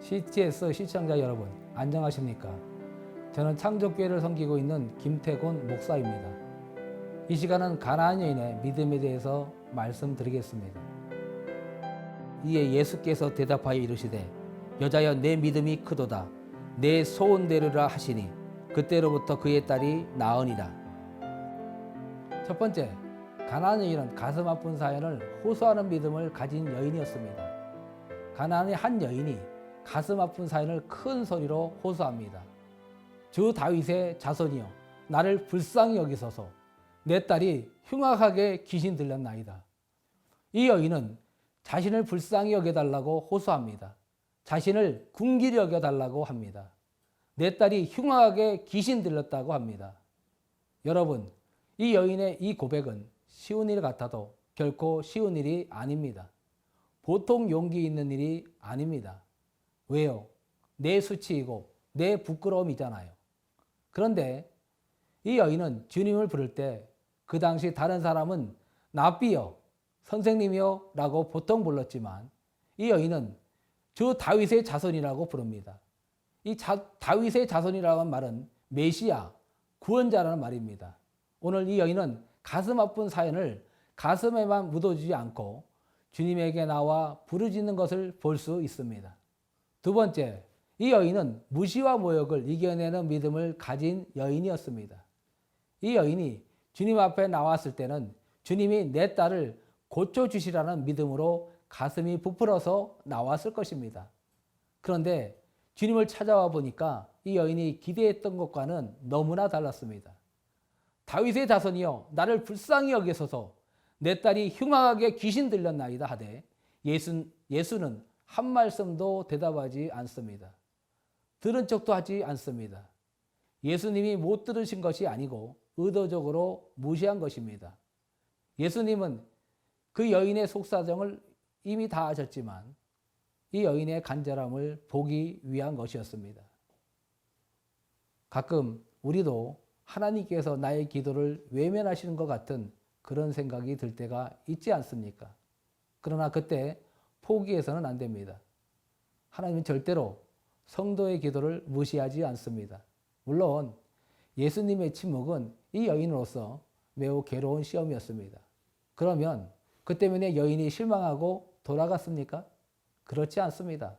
CTS 시청자 여러분, 안녕하십니까? 저는 창조교회를 섬기고 있는 김태곤 목사입니다. 이 시간은 가나안 여인의 믿음에 대해서 말씀드리겠습니다. 이에 예수께서 대답하여 이르시되 여자여 내 믿음이 크도다. 내 소원대로라 하시니 그때로부터 그의 딸이 나으니라. 첫 번째, 가나안 여인은 가슴 아픈 사연을 호소하는 믿음을 가진 여인이었습니다. 가나안의 한 여인이 가슴 아픈 사연을 큰 소리로 호소합니다. 주 다윗의 자손이여 나를 불쌍히 여기소서. 내 딸이 흉악하게 귀신 들렸나이다. 이 여인은 자신을 불쌍히 여겨달라고 호소합니다. 자신을 궁길히 여겨달라고 합니다. 내 딸이 흉악하게 귀신 들렸다고 합니다. 여러분, 이 여인의 이 고백은 쉬운 일 같아도 결코 쉬운 일이 아닙니다. 보통 용기 있는 일이 아닙니다. 왜요? 내 수치이고 내 부끄러움이잖아요. 그런데 이 여인은 주님을 부를 때 그 당시 다른 사람은 랍비여, 선생님이여 라고 보통 불렀지만 이 여인은 주 다윗의 자손이라고 부릅니다. 이 다윗의 자손이라는 말은 메시아, 구원자라는 말입니다. 오늘 이 여인은 가슴 아픈 사연을 가슴에만 묻어주지 않고 주님에게 나와 부르짖는 것을 볼 수 있습니다. 두 번째, 이 여인은 무시와 모욕을 이겨내는 믿음을 가진 여인이었습니다. 이 여인이 주님 앞에 나왔을 때는 주님이 내 딸을 고쳐주시라는 믿음으로 가슴이 부풀어서 나왔을 것입니다. 그런데 주님을 찾아와 보니까 이 여인이 기대했던 것과는 너무나 달랐습니다. 다윗의 자손이여 나를 불쌍히 여기소서. 내 딸이 흉악하게 귀신 들렸나이다 하되 예수는 한 말씀도 대답하지 않습니다. 들은 척도 하지 않습니다. 예수님이 못 들으신 것이 아니고 의도적으로 무시한 것입니다. 예수님은 그 여인의 속사정을 이미 다 아셨지만 이 여인의 간절함을 보기 위한 것이었습니다. 가끔 우리도 하나님께서 나의 기도를 외면하시는 것 같은 그런 생각이 들 때가 있지 않습니까? 그러나 그때 포기해서는 안 됩니다. 하나님은 절대로 성도의 기도를 무시하지 않습니다. 물론 예수님의 침묵은 이 여인으로서 매우 괴로운 시험이었습니다. 그러면 그 때문에 여인이 실망하고 돌아갔습니까? 그렇지 않습니다.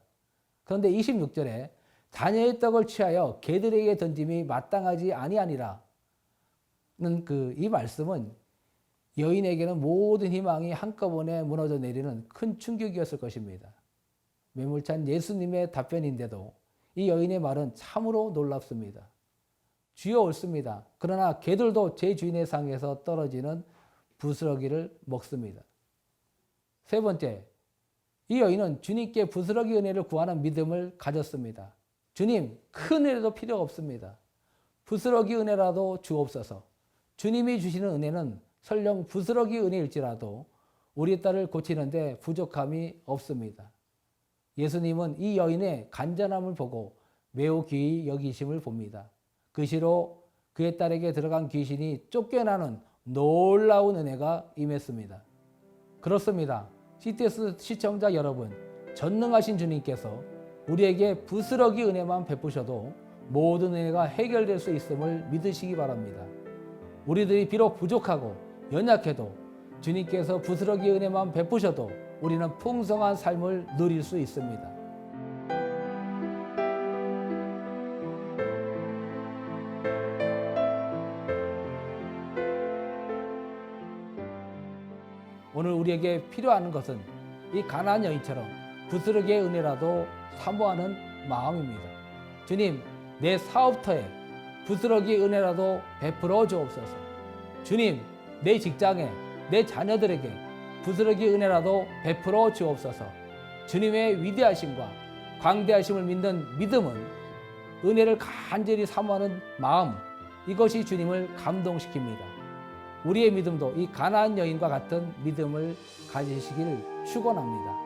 그런데 26절에 자녀의 떡을 취하여 개들에게 던짐이 마땅하지 아니하니라는 이 말씀은 여인에게는 모든 희망이 한꺼번에 무너져 내리는 큰 충격이었을 것입니다. 매몰찬 예수님의 답변인데도 이 여인의 말은 참으로 놀랍습니다. 주여 옳습니다. 그러나 개들도 제 주인의 상에서 떨어지는 부스러기를 먹습니다. 세 번째, 이 여인은 주님께 부스러기 은혜를 구하는 믿음을 가졌습니다. 주님, 큰 은혜도 필요 없습니다. 부스러기 은혜라도 주옵소서. 주님이 주시는 은혜는 설령 부스러기 은혜일지라도 우리 딸을 고치는데 부족함이 없습니다. 예수님은 이 여인의 간절함을 보고 매우 귀히 여기심을 봅니다. 그 시로 그의 딸에게 들어간 귀신이 쫓겨나는 놀라운 은혜가 임했습니다. 그렇습니다. CTS 시청자 여러분, 전능하신 주님께서 우리에게 부스러기 은혜만 베푸셔도 모든 은혜가 해결될 수 있음을 믿으시기 바랍니다. 우리들이 비록 부족하고 연약해도 주님께서 부스러기 은혜만 베푸셔도 우리는 풍성한 삶을 누릴 수 있습니다. 오늘 우리에게 필요한 것은 이 가나안 여인처럼 부스러기의 은혜라도 사모하는 마음입니다. 주님, 내 사업터에 부스러기 은혜라도 베풀어 주옵소서. 주님, 내 직장에, 내 자녀들에게 부스러기 은혜라도 베풀어 주옵소서. 주님의 위대하심과 광대하심을 믿는 믿음은 은혜를 간절히 사모하는 마음, 이것이 주님을 감동시킵니다. 우리의 믿음도 이 가나안 여인과 같은 믿음을 가지시기를 축원합니다.